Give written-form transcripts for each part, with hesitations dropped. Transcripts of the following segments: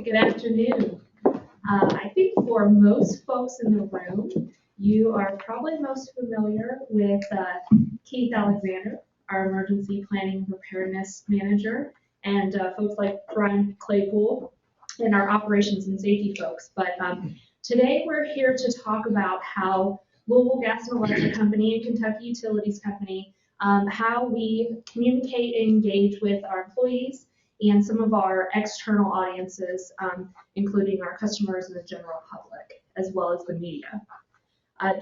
Good afternoon. I think for most folks in the room, you are probably most familiar with Keith Alexander, our Emergency Planning and Preparedness Manager, and folks like Brian Claypool and our Operations and Safety folks. But today we're here to talk about how Louisville Gas and Electric Company and Kentucky Utilities Company, how we communicate and engage with our employees and some of our external audiences, including our customers and the general public, as well as the media.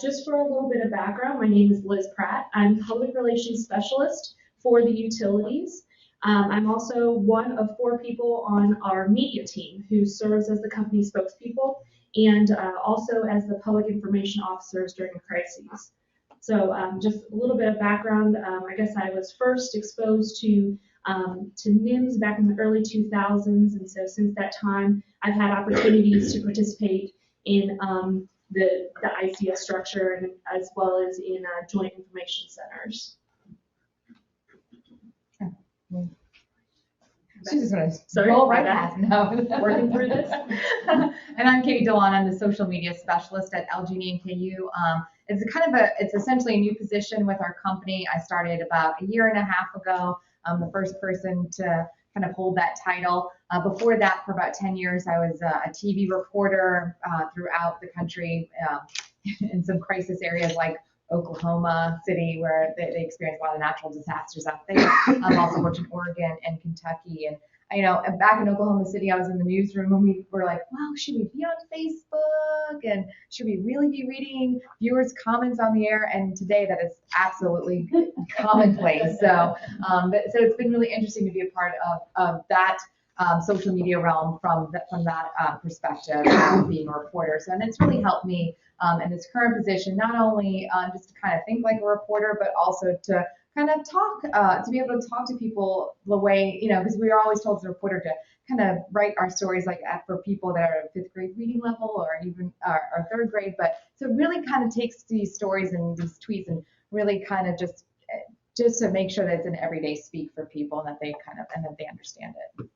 Just for a little bit of background, my name is Liz Pratt. I'm Public Relations Specialist for the utilities. I'm also one of 4 people on our media team who serves as the company spokespeople and also as the public information officers during crises. So just a little bit of background. I guess I was first exposed to NIMS back in the early 2000s, and so since that time, I've had opportunities to participate in the ICS structure and as well as in joint information centers. She's just going to Sorry, roll right past. No. Working through this. And I'm Katie Dillon. I'm the social media specialist at LG&E and KU. It's essentially a new position with our company. I started about a year and a half ago. I'm the first person to kind of hold that title. Before that, for about 10 years, I was a TV reporter throughout the country in some crisis areas like Oklahoma City, where they experience a lot of natural disasters out there. I've also worked in Oregon and Kentucky. And back in Oklahoma City, I was in the newsroom and we were like, well, should we be on Facebook? And should we really be reading viewers' comments on the air? And today that is absolutely commonplace. So it's been really interesting to be a part of that social media realm from that perspective of being a reporter. So, and it's really helped me in this current position, not only just to kind of think like a reporter, but also to kind of talk, to be able to talk to people the way, because we are always told as a reporter to kind of write our stories like for people that are at 5th grade reading level or even or 3rd grade. But so it really kind of takes these stories and these tweets and really kind of just to make sure that it's an everyday speak for people and that they understand it.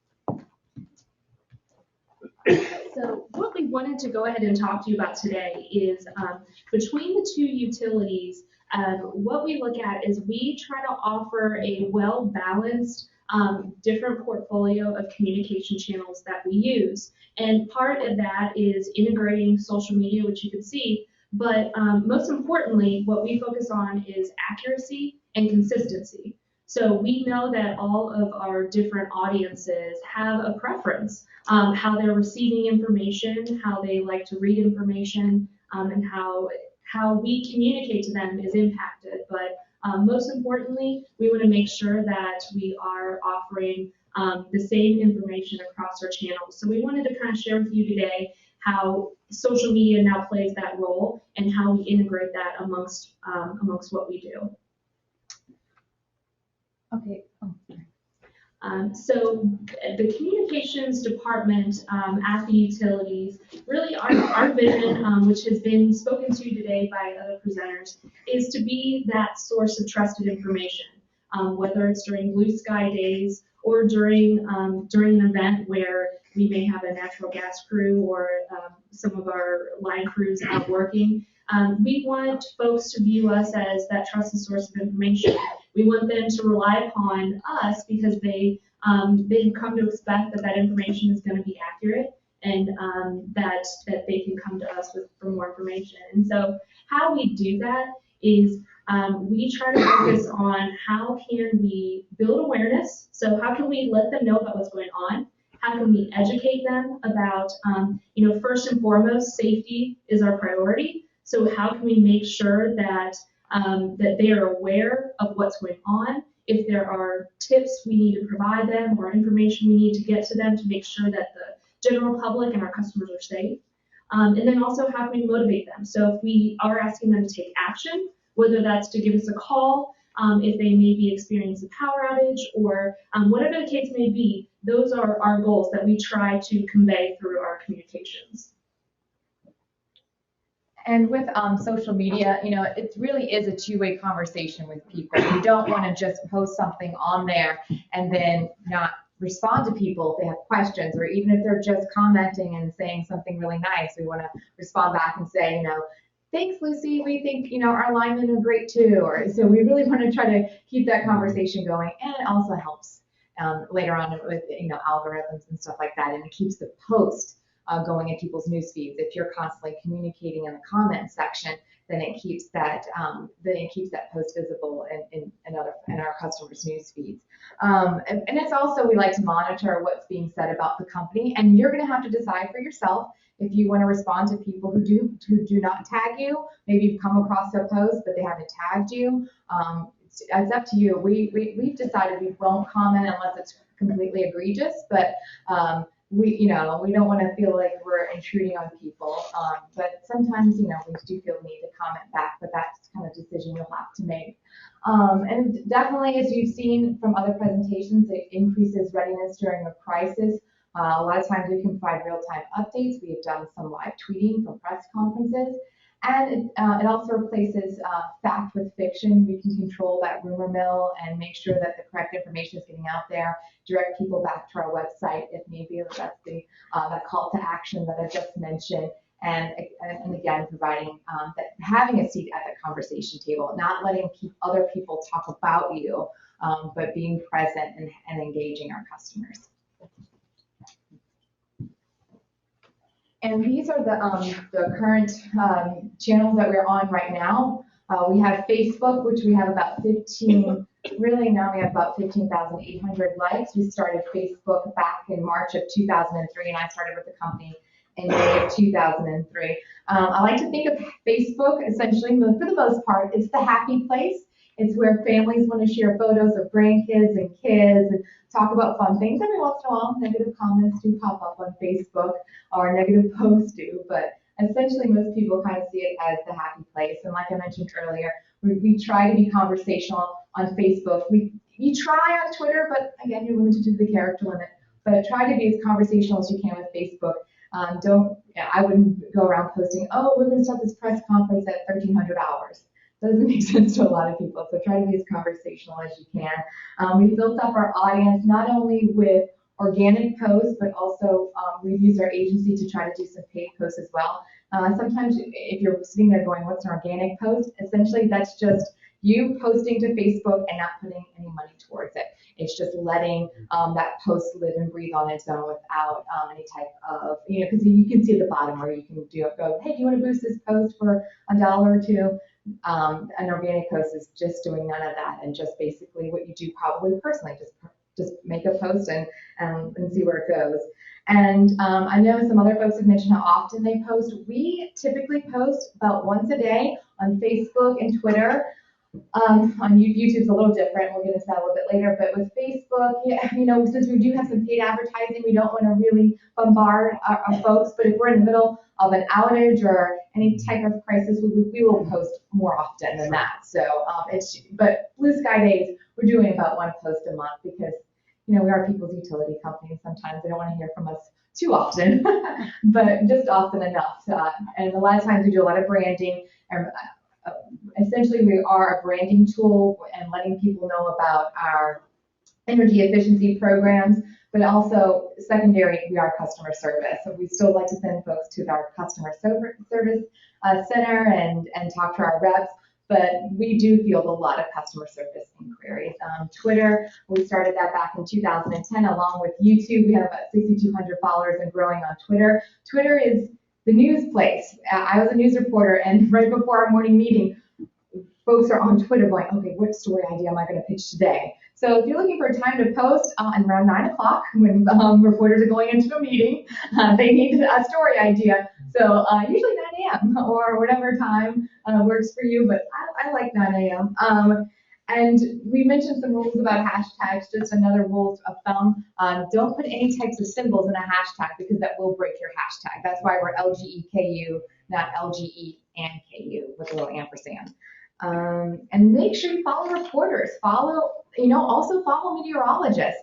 So what we wanted to go ahead and talk to you about today is between the 2 utilities, what we look at is we try to offer a well-balanced, different portfolio of communication channels that we use. And part of that is integrating social media, which you can see, but most importantly, what we focus on is accuracy and consistency. So we know that all of our different audiences have a preference, how they're receiving information, how they like to read information, and how we communicate to them is impacted. But most importantly, we want to make sure that we are offering the same information across our channels. So we wanted to kind of share with you today how social media now plays that role and how we integrate that amongst what we do. Okay. So the communications department at the utilities, really our vision, which has been spoken to today by other presenters, is to be that source of trusted information, whether it's during blue sky days or during an event where we may have a natural gas crew or some of our line crews out working. We want folks to view us as that trusted source of information. We want them to rely upon us because they have come to expect that information is going to be accurate and that they can come to us for more information. And so how we do that is we try to focus on how can we build awareness. So how can we let them know about what's going on? How can we educate them about, first and foremost, safety is our priority. So how can we make sure that they are aware of what's going on? If there are tips we need to provide them or information we need to get to them to make sure that the general public and our customers are safe. And then also how can we motivate them? So if we are asking them to take action, whether that's to give us a call, if they may be experiencing a power outage or whatever the case may be, those are our goals that we try to convey through our communications. And with social media, it really is a two-way conversation with people. You don't want to just post something on there and then not respond to people if they have questions, or even if they're just commenting and saying something really nice, we want to respond back and say, thanks, Lucy. We think, our linemen are great too. Or so we really want to try to keep that conversation going, and it also helps later on with algorithms and stuff like that, and it keeps the post going in people's news feeds. If you're constantly communicating in the comment section, then it keeps that post visible in our customers' news feeds. And it's also, we like to monitor what's being said about the company, and you're going to have to decide for yourself if you want to respond to people who do not tag you. Maybe you've come across a post but they haven't tagged you. It's up to you. We've decided we won't comment unless it's completely egregious, but we don't want to feel like we're intruding on people. But sometimes, we do feel the need to comment back, but that's kind of decision you'll have to make. And definitely, as you've seen from other presentations, it increases readiness during a crisis. A lot of times we can provide real-time updates. We have done some live tweeting from press conferences. And it also replaces fact with fiction. We can control that rumor mill and make sure that the correct information is getting out there, direct people back to our website if need be. That's the call to action that I just mentioned. And again, providing having a seat at the conversation table, not letting other people talk about you, but being present and engaging our customers. And these are the current channels that we're on right now. We have Facebook, which we have about 15, really now we have about 15,800 likes. We started Facebook back in March of 2003, and I started with the company in May of 2003. I like to think of Facebook, essentially, for the most part, it's the happy place. It's where families want to share photos of grandkids and kids and talk about fun things. Every once in a while, negative comments do pop up on Facebook, or negative posts do, but essentially most people kind of see it as the happy place. And like I mentioned earlier, we try to be conversational on Facebook. You try on Twitter, but again, you're limited to the character limit. But try to be as conversational as you can with Facebook. I wouldn't go around posting, oh, we're going to start this press conference at 1,300 hours. That doesn't make sense to a lot of people, so try to be as conversational as you can. We've built up our audience not only with organic posts, but also we've used our agency to try to do some paid posts as well. Sometimes if you're sitting there going, what's an organic post? Essentially, that's just you posting to Facebook and not putting any money towards it. It's just letting that post live and breathe on its own without any type of, because you can see at the bottom where you can go, hey, do you want to boost this post for $1 or $2? An organic post is just doing none of that, and just basically what you do probably personally, just make a post and see where it goes. And I know some other folks have mentioned how often they post. We typically post about once a day on Facebook and Twitter. On YouTube's a little different. We'll get into that a little bit later. But with Facebook, since we do have some paid advertising, we don't want to really bombard our folks. But if we're in the middle of an outage or any type of crisis, we will post more often than that. So but blue sky days, we're doing about one post a month because we are people's utility company. Sometimes they don't want to hear from us too often, but just often enough. And a lot of times we do a lot of branding. Essentially, we are a branding tool and letting people know about our energy efficiency programs, but also secondary, we are customer service. So we still like to send folks to our customer service center and talk to our reps, but we do field a lot of customer service inquiries. Twitter, we started that back in 2010 along with YouTube. We have about 6,200 followers and growing on Twitter. Twitter is the news place. I was a news reporter, and right before our morning meeting, folks are on Twitter going, okay, what story idea am I going to pitch today? So if you're looking for a time to post around 9 o'clock when reporters are going into a meeting, they need a story idea. So usually 9 a.m. or whatever time works for you, but I like 9 a.m. And we mentioned some rules about hashtags, just another rule of thumb. Don't put any types of symbols in a hashtag because that will break your hashtag. That's why we're LG&E, not LG&E and KU with a little ampersand. And make sure you follow reporters. Also follow meteorologists.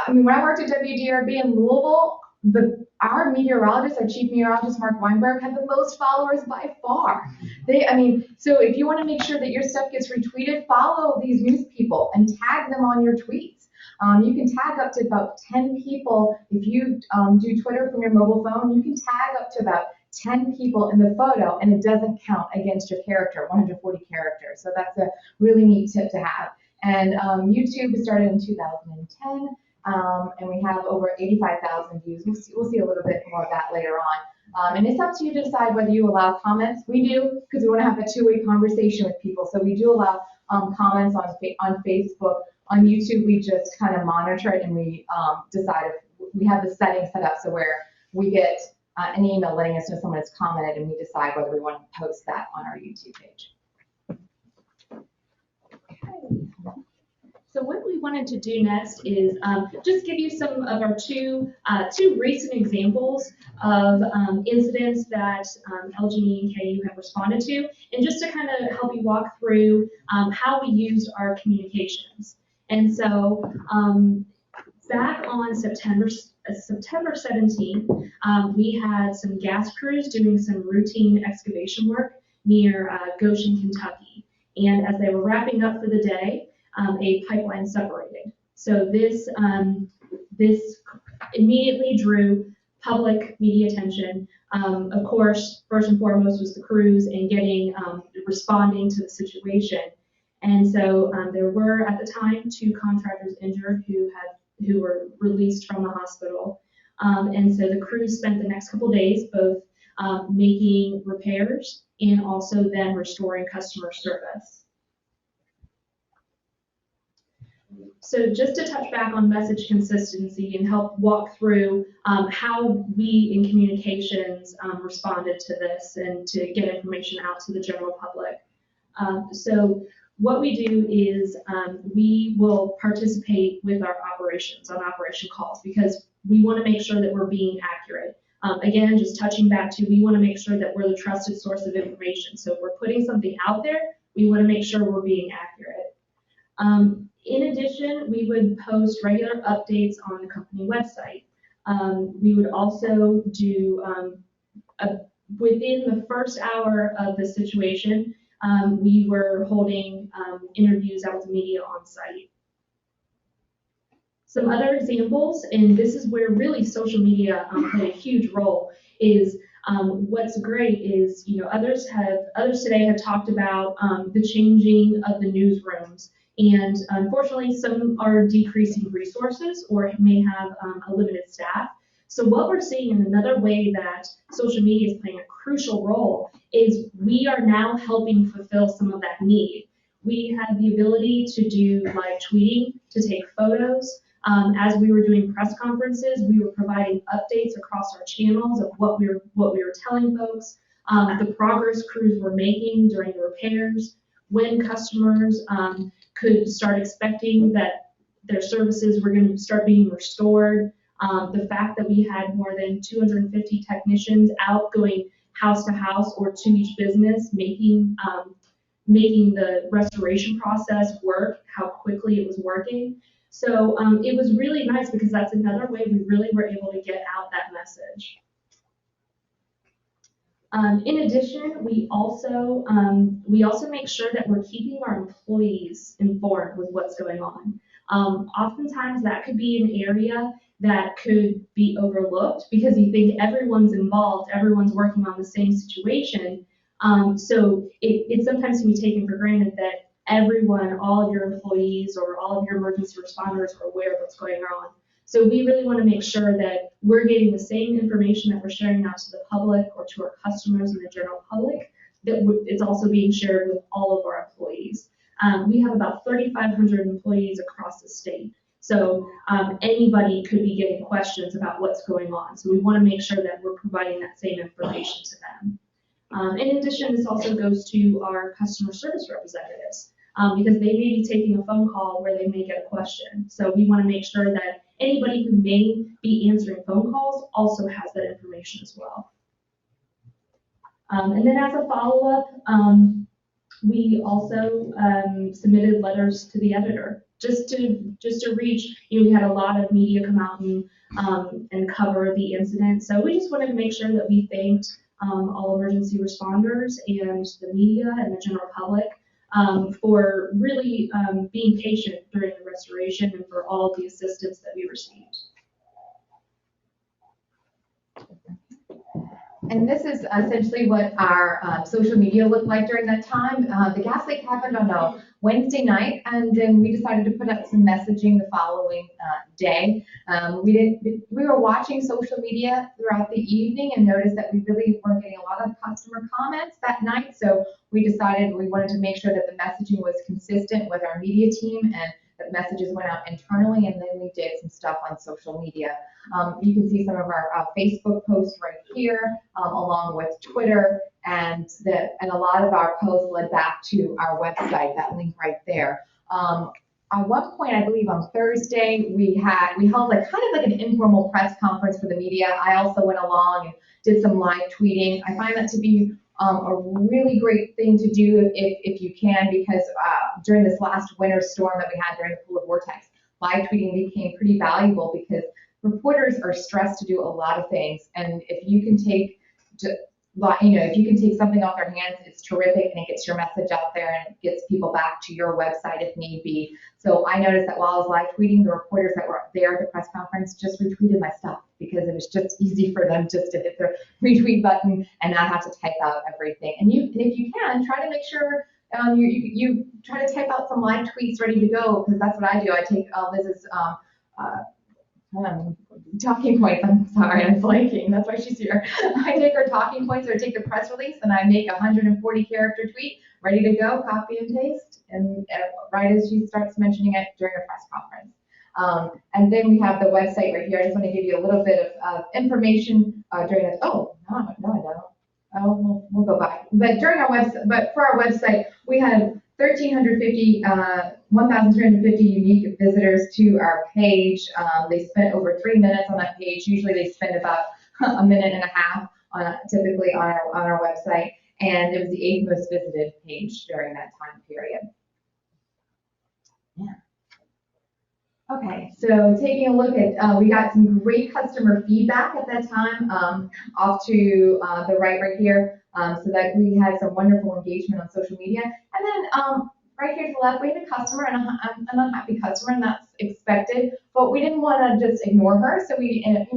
When I worked at WDRB in Louisville, our meteorologist, our chief meteorologist, Mark Weinberg, had the most followers by far. So if you want to make sure that your stuff gets retweeted, follow these news people and tag them on your tweets. You can tag up to about 10 people. If you do Twitter from your mobile phone, you can tag up to about 10 people in the photo, and it doesn't count against your character, 140 characters. So that's a really neat tip to have. And YouTube started in 2010, and we have over 85,000 views. We'll see a little bit more of that later on. And it's up to you to decide whether you allow comments. We do, because we want to have a two-way conversation with people. So we do allow comments on Facebook. On YouTube, we just kind of monitor it, and we decide if we have the settings set up so where we get an email letting us know someone has commented, and we decide whether we want to post that on our YouTube page. Okay. So what we wanted to do next is just give you some of our two recent examples of incidents that LG&E and KU have responded to, and just to kind of help you walk through how we used our communications. And so back on September 17th, we had some gas crews doing some routine excavation work near Goshen, Kentucky. And as they were wrapping up for the day, a pipeline separated. So this immediately drew public media attention. Of course, first and foremost was the crews and responding to the situation. And so there were at the time 2 contractors injured who were released from the hospital. And so the crews spent the next couple days both making repairs and also then restoring customer service. So just to touch back on message consistency and help walk through how we in communications responded to this and to get information out to the general public. So what we do is we will participate with our operations on operation calls because we want to make sure that we're being accurate. Again, just touching back to, we want to make sure that we're the trusted source of information. So if we're putting something out there, we want to make sure we're being accurate. In addition, we would post regular updates on the company website. We would also do, within the first hour of the situation, we were holding interviews out with the media on site. Some other examples, and this is where really social media played a huge role, is what's great is, others today have talked about the changing of the newsrooms. And unfortunately, some are decreasing resources or may have a limited staff. So what we're seeing in another way that social media is playing a crucial role is we are now helping fulfill some of that need. We had the ability to do live tweeting, to take photos. As we were doing press conferences, we were providing updates across our channels of what we were telling folks, the progress crews were making during the repairs, when customers could start expecting that their services were going to start being restored. The fact that we had more than 250 technicians out going house to house or to each business, making the restoration process work, how quickly it was working. So it was really nice because that's another way we really were able to get out that message. In addition, we also make sure that we're keeping our employees informed with what's going on. Oftentimes that could be an area that could be overlooked because you think everyone's involved, everyone's working on the same situation. So it sometimes can be taken for granted that everyone, all of your employees or all of your emergency responders are aware of what's going on. So we really want to make sure that we're getting the same information that we're sharing out to the public or to our customers and the general public, that it's also being shared with all of our employees. We have about 3,500 employees across the state. So anybody could be getting questions about what's going on. So we want to make sure that we're providing that same information to them. In addition, this also goes to our customer service representatives because they may be taking a phone call where they may get a question. So we want to make sure that anybody who may be answering phone calls also has that information as well. And then as a follow-up, we also submitted letters to the editor just to reach, we had a lot of media come out and cover the incident. So we just wanted to make sure that we thanked all emergency responders and the media and the general public for really being patient during the restoration and for all the assistance that we received. And this is essentially what our social media looked like during that time. The gas leak happened on a Wednesday night, and then we decided to put out some messaging the following day. We were watching social media throughout the evening and noticed that we really weren't getting a lot of customer comments that night. So we decided we wanted to make sure that the messaging was consistent with our media team and that messages went out internally, and then we did some stuff on social media. You can see some of our Facebook posts right here, along with Twitter, and a lot of our posts led back to our website, that link right there. At one point, I believe on Thursday, we held like kind of like an informal press conference for the media. I also went along and did some live tweeting. I find that to be a really great thing to do if you can, because during this last winter storm that we had during the polar vortex, live tweeting became pretty valuable because reporters are stressed to do a lot of things, and if you can take something off their hands, it's terrific, and it gets your message out there and it gets people back to your website if need be. So I noticed that while I was live tweeting, the reporters that were there at the press conference just retweeted my stuff because it was just easy for them just to hit the retweet button and not have to type out everything. And if you can, try to make sure you try to type out some live tweets ready to go, because that's what I do. I take Liz's talking points. I'm sorry, I'm blanking. That's why she's here. I take her talking points, or I take the press release, and I make a 140 character tweet ready to go, copy and paste, and right as she starts mentioning it during a press conference. And then we have the website right here. I just want to give you a little bit of information during this. Oh, no, I don't. Oh, we'll go back. But for our website, we had 1,350 unique visitors to our page. They spent over 3 minutes on that page. Usually they spend about a minute and a half typically on our website, and it was the 8th most visited page during that time period. Yeah. Okay, so taking a look at, we got some great customer feedback at that time, off to the right here, so that we had some wonderful engagement on social media. And then right here to the left, we had a customer, and an unhappy customer, and that's expected, but we didn't want to just ignore her, so we had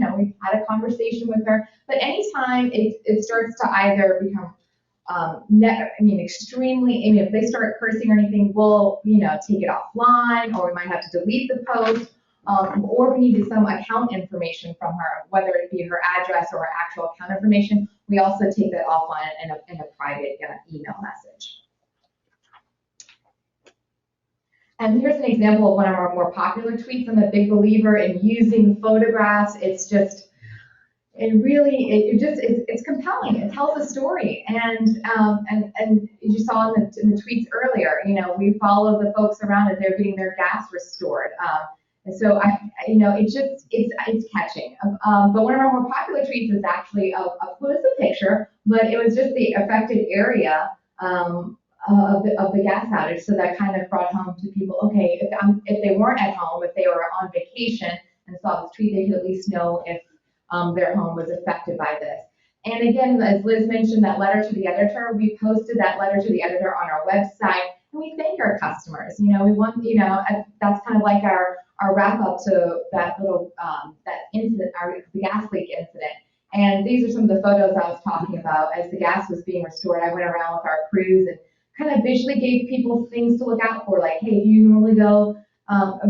a conversation with her. But anytime it starts to either become if they start cursing or anything, we'll, take it offline, or we might have to delete the post, or we need some account information from her, whether it be her address or her actual account information. We also take that offline in a private email message. And here's an example of one of our more popular tweets. I'm a big believer in using photographs. It's just, it's compelling. It tells a story, and you saw in the tweets earlier, we follow the folks around as they're getting their gas restored, and so it's catching. But one of our more popular tweets is actually a picture, but it was just the affected area of the gas outage. So that kind of brought home to people, okay, if they weren't at home, if they were on vacation and saw this tweet, they could at least know if their home was affected by this. And again, as Liz mentioned, that letter to the editor, we posted that letter to the editor on our website, and we thank our customers. We want, that's kind of like our wrap up to that little, that incident, the gas leak incident. And these are some of the photos I was talking about. As the gas was being restored, I went around with our crews and kind of visually gave people things to look out for, like, hey, if you normally go,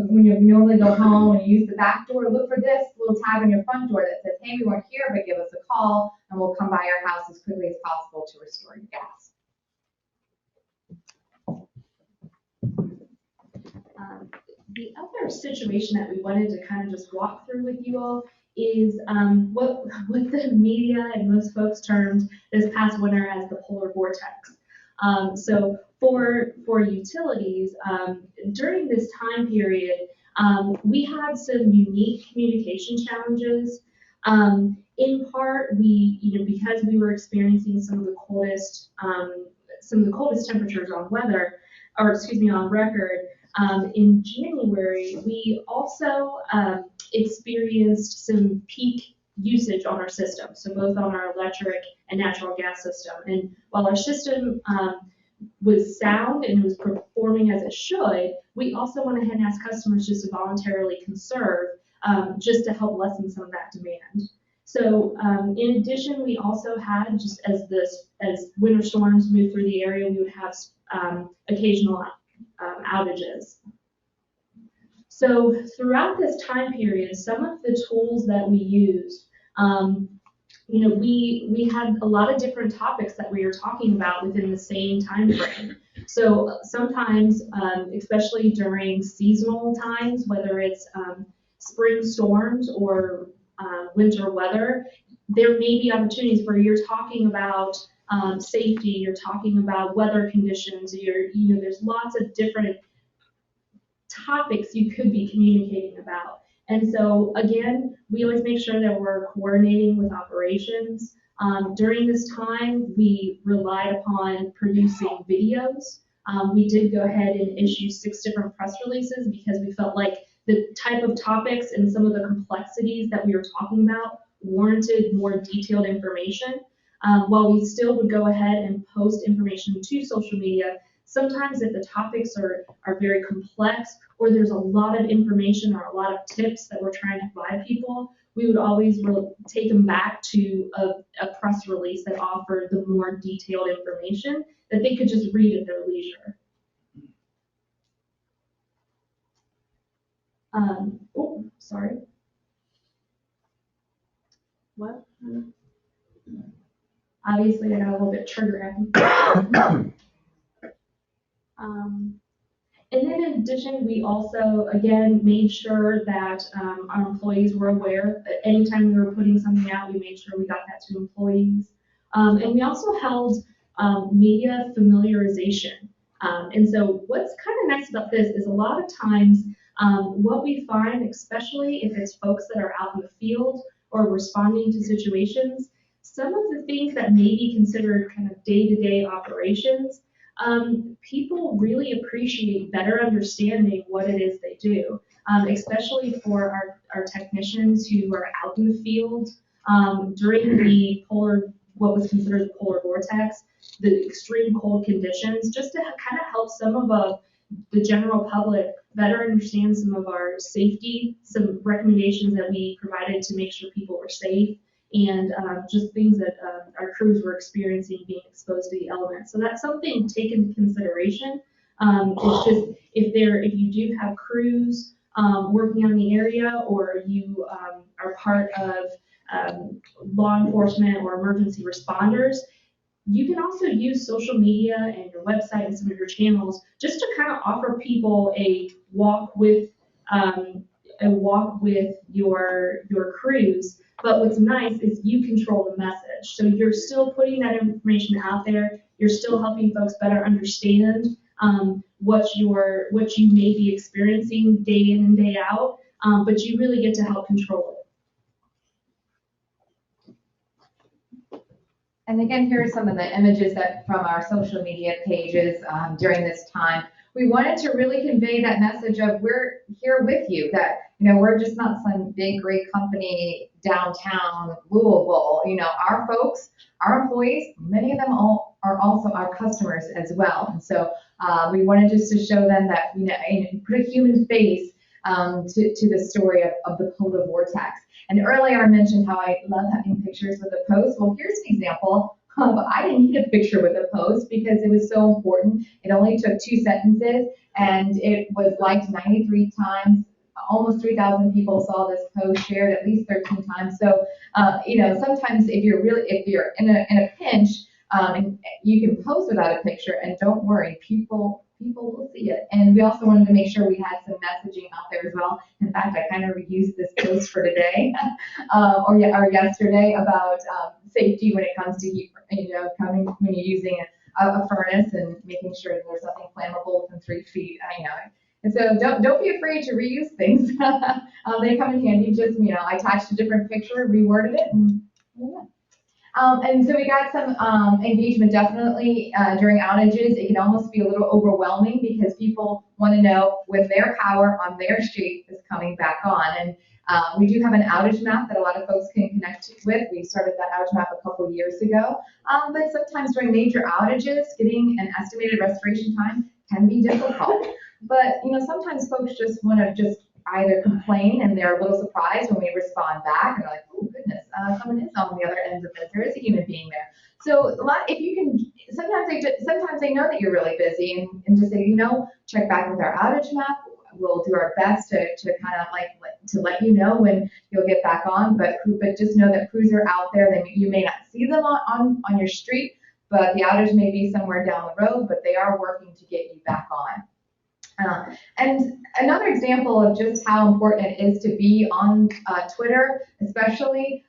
when you normally go home and you use the back door, look for this little tag on your front door that says, hey, we weren't here, but give us a call and we'll come by your house as quickly as possible to restore your gas. The other situation that we wanted to kind of just walk through with you all is what the media and most folks termed this past winter as the polar vortex. So for utilities, during this time period, we had some unique communication challenges. In part, because we were experiencing some of the coldest temperatures on record. In January, we also experienced some peak usage on our system, so both on our electric and natural gas system. And while our system was sound and it was performing as it should, we also went ahead and asked customers just to voluntarily conserve, just to help lessen some of that demand. So in addition, we also had, just as winter storms moved through the area, we would have occasional outages. So throughout this time period, some of the tools that we used, we had a lot of different topics that we were talking about within the same time frame. So sometimes, especially during seasonal times, whether it's spring storms or winter weather, there may be opportunities where you're talking about safety, you're talking about weather conditions, there's lots of different topics you could be communicating about. And so again, we always make sure that we're coordinating with operations. During this time, we relied upon producing videos. We did go ahead and issue 6 different press releases because we felt like the type of topics and some of the complexities that we were talking about warranted more detailed information. While we still would go ahead and post information to social media, sometimes if the topics are very complex or there's a lot of information or a lot of tips that we're trying to provide people, we would always take them back to a press release that offered the more detailed information that they could just read at their leisure. Sorry. What? Obviously, I got a little bit trigger happy. And then in addition, we also, again, made sure that our employees were aware that anytime we were putting something out, we made sure we got that to employees. And we also held media familiarization. And so what's kind of nice about this is a lot of times what we find, especially if it's folks that are out in the field or responding to situations, some of the things that may be considered kind of day-to-day operations, people really appreciate better understanding what it is they do, especially for our technicians who are out in the field during the what was considered the polar vortex, the extreme cold conditions, just to kind of help some of the general public better understand some of our safety, some recommendations that we provided to make sure people were safe, and just things that our crews were experiencing being exposed to the elements. So that's something to take into consideration. It's just if you do have crews working on the area, or you are part of law enforcement or emergency responders, you can also use social media and your website and some of your channels just to kind of offer people a walk with your crews. But what's nice is you control the message. So you're still putting that information out there. You're still helping folks better understand what you may be experiencing day in and day out. But you really get to help control it. And again, here are some of the images from our social media pages during this time. We wanted to really convey that message of we're here with you, that, we're just not some big, great company downtown Louisville. Our folks, our employees, many of them are also our customers as well. And so we wanted just to show them that, and put a human face to the story of the polar vortex. And earlier I mentioned how I love having pictures with a post. Well, here's an example. I didn't need a picture with a post because it was so important. It only took 2 sentences, and it was liked 93 times. Almost 3,000 people saw this post, shared at least 13 times. So, sometimes if you're in a pinch, and you can post without a picture, and don't worry, people will see it. And we also wanted to make sure we had some messaging out there as well. In fact, I kind of reused this post for today, or yesterday, about safety when it comes to heat, when you're using a furnace and making sure that there's nothing flammable within 3 feet. And so don't be afraid to reuse things. They come in handy. Just I attached a different picture, reworded it, and yeah. And so we got some engagement definitely during outages. It can almost be a little overwhelming because people want to know when their power on their street is coming back on. And we do have an outage map that a lot of folks can connect with. We started that outage map a couple years ago. But sometimes during major outages, getting an estimated restoration time can be difficult. But sometimes folks just want to just either complain and they're a little surprised when we respond back and they're like, oh goodness, someone is on the other end of this. There is a human being there. So if you can, sometimes they know that you're really busy and just say, check back with our outage map. We'll do our best to kind of to let you know when you'll get back on, but just know that crews are out there. You may not see them on your street, but the outage may be somewhere down the road, but they are working to get you back on. And another example of just how important it is to be on Twitter, especially,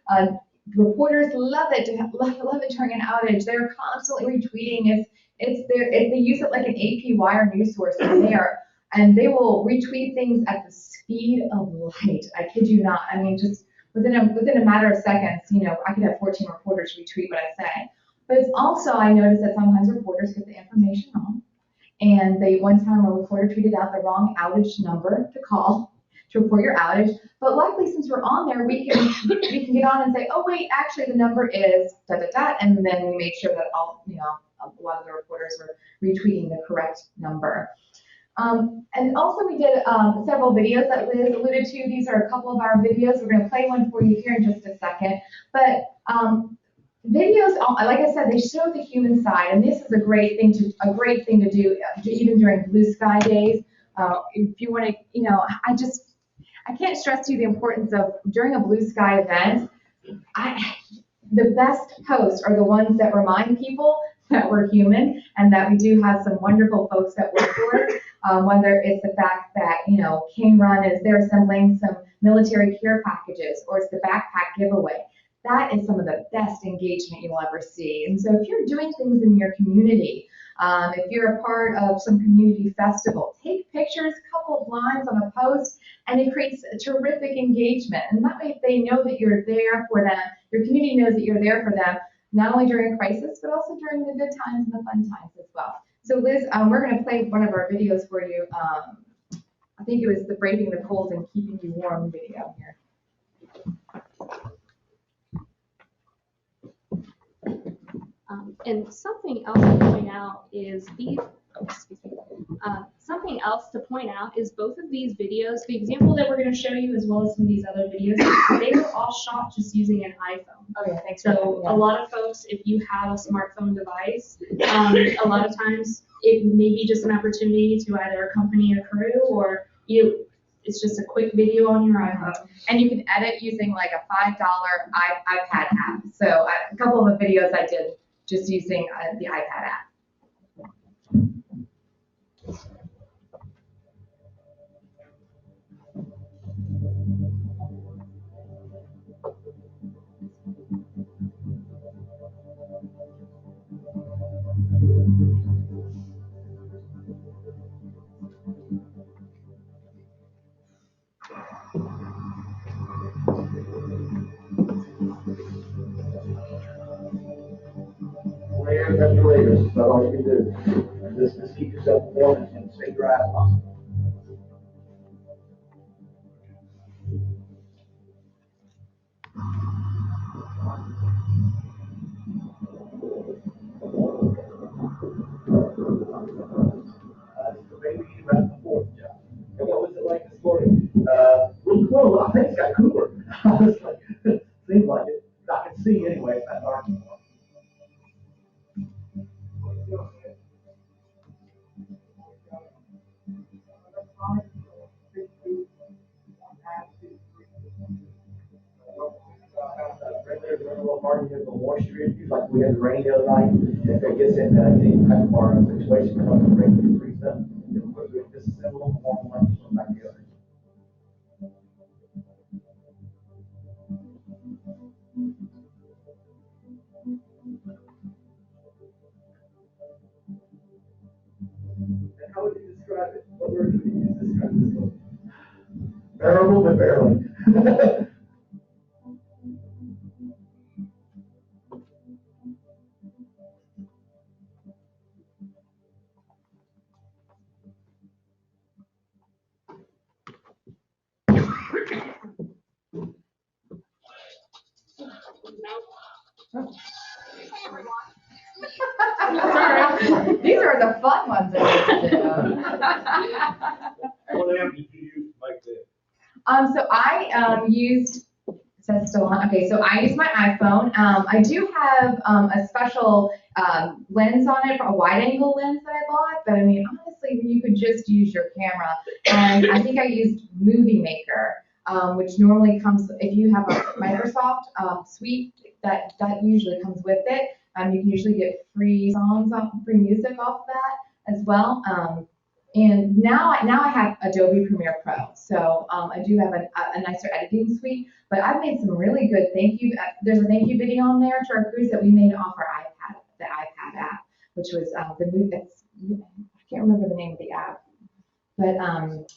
reporters love it during an outage. They're constantly retweeting. They use it like an AP wire news source there, and they will retweet things at the speed of light. I kid you not. I mean, just within a matter of seconds, I could have 14 reporters retweet what I say. But it's also, I noticed that sometimes reporters get the information wrong. And one time a reporter tweeted out the wrong outage number to call to report your outage. But luckily, since we're on there, we can get on and say, oh wait, actually the number is da da da, and then we make sure that a lot of the reporters were retweeting the correct number. And also we did several videos that Liz alluded to. These are a couple of our videos. We're going to play one for you here in just a second. But videos, like I said, they show the human side, and this is a great thing to do even during blue sky days. If you want to, I can't stress to you the importance of during a blue sky event. The best posts are the ones that remind people that we're human and that we do have some wonderful folks that work for us. Whether it's the fact that King Run is there assembling some military care packages, or it's the backpack giveaway. That is some of the best engagement you'll ever see. And so if you're doing things in your community, if you're a part of some community festival, take pictures, a couple of lines on a post, and it creates a terrific engagement. And that way they know that you're there for them. Your community knows that you're there for them, not only during a crisis, but also during the good times and the fun times as well. So Liz, we're going to play one of our videos for you. I think it was the Braving the Cold and Keeping You Warm video here. And something else to point out is something else to point out is both of these videos, the example that we're going to show you as well as some of these other videos, they were all shot just using an iPhone. Oh yeah, thanks. So a lot of folks, if you have a smartphone device, a lot of times it may be just an opportunity to either accompany a crew or it's just a quick video on your iPhone. And you can edit using like a $5 iPad app. So a couple of the videos I did just using the iPad app. Layers after layers, that's about all you can do. Just keep yourself warm and stay dry as possible. The baby right before the job. And what was it like this morning? Well, I think it's got cooler. I was like, seems like it. I can see anyway, it's not dark anymore. Like we had the rain the other night, and if it gets in any type of our situation, we're not going to break the freeze up. We'll disassemble them, warm them up, and put them back together. And how would you describe it? What words would you use to describe this building? Bearable, but barely. used, it says still on, okay, so I use my iPhone. I do have a special lens on it, for a wide angle lens that I bought, but I mean, honestly, you could just use your camera. And I think I used Movie Maker, which normally comes, if you have a Microsoft suite, that usually comes with it. You can usually get free music off of that as well. And now I have Adobe Premiere Pro, so I do have a nicer editing suite. But I've made some really good there's a thank you video on there to our crews that we made off our iPad, the iPad app, which was I can't remember the name of the app, but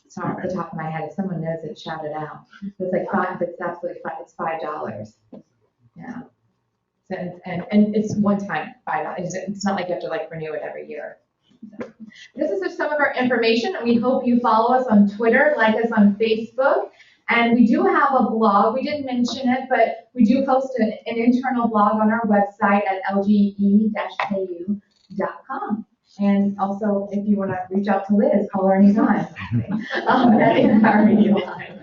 it's not off the top of my head. If someone knows it, shout it out. It's like it's absolutely $5. It's $5. Yeah. So, and it's one time $5. It's not like you have to like renew it every year. So, this is just some of our information. We hope you follow us on Twitter, like us on Facebook, and we do have a blog. We didn't mention it, but we do host an internal blog on our website at LG&E-KU.com. And also, if you want to reach out to Liz, call her anytime. That is our radio line.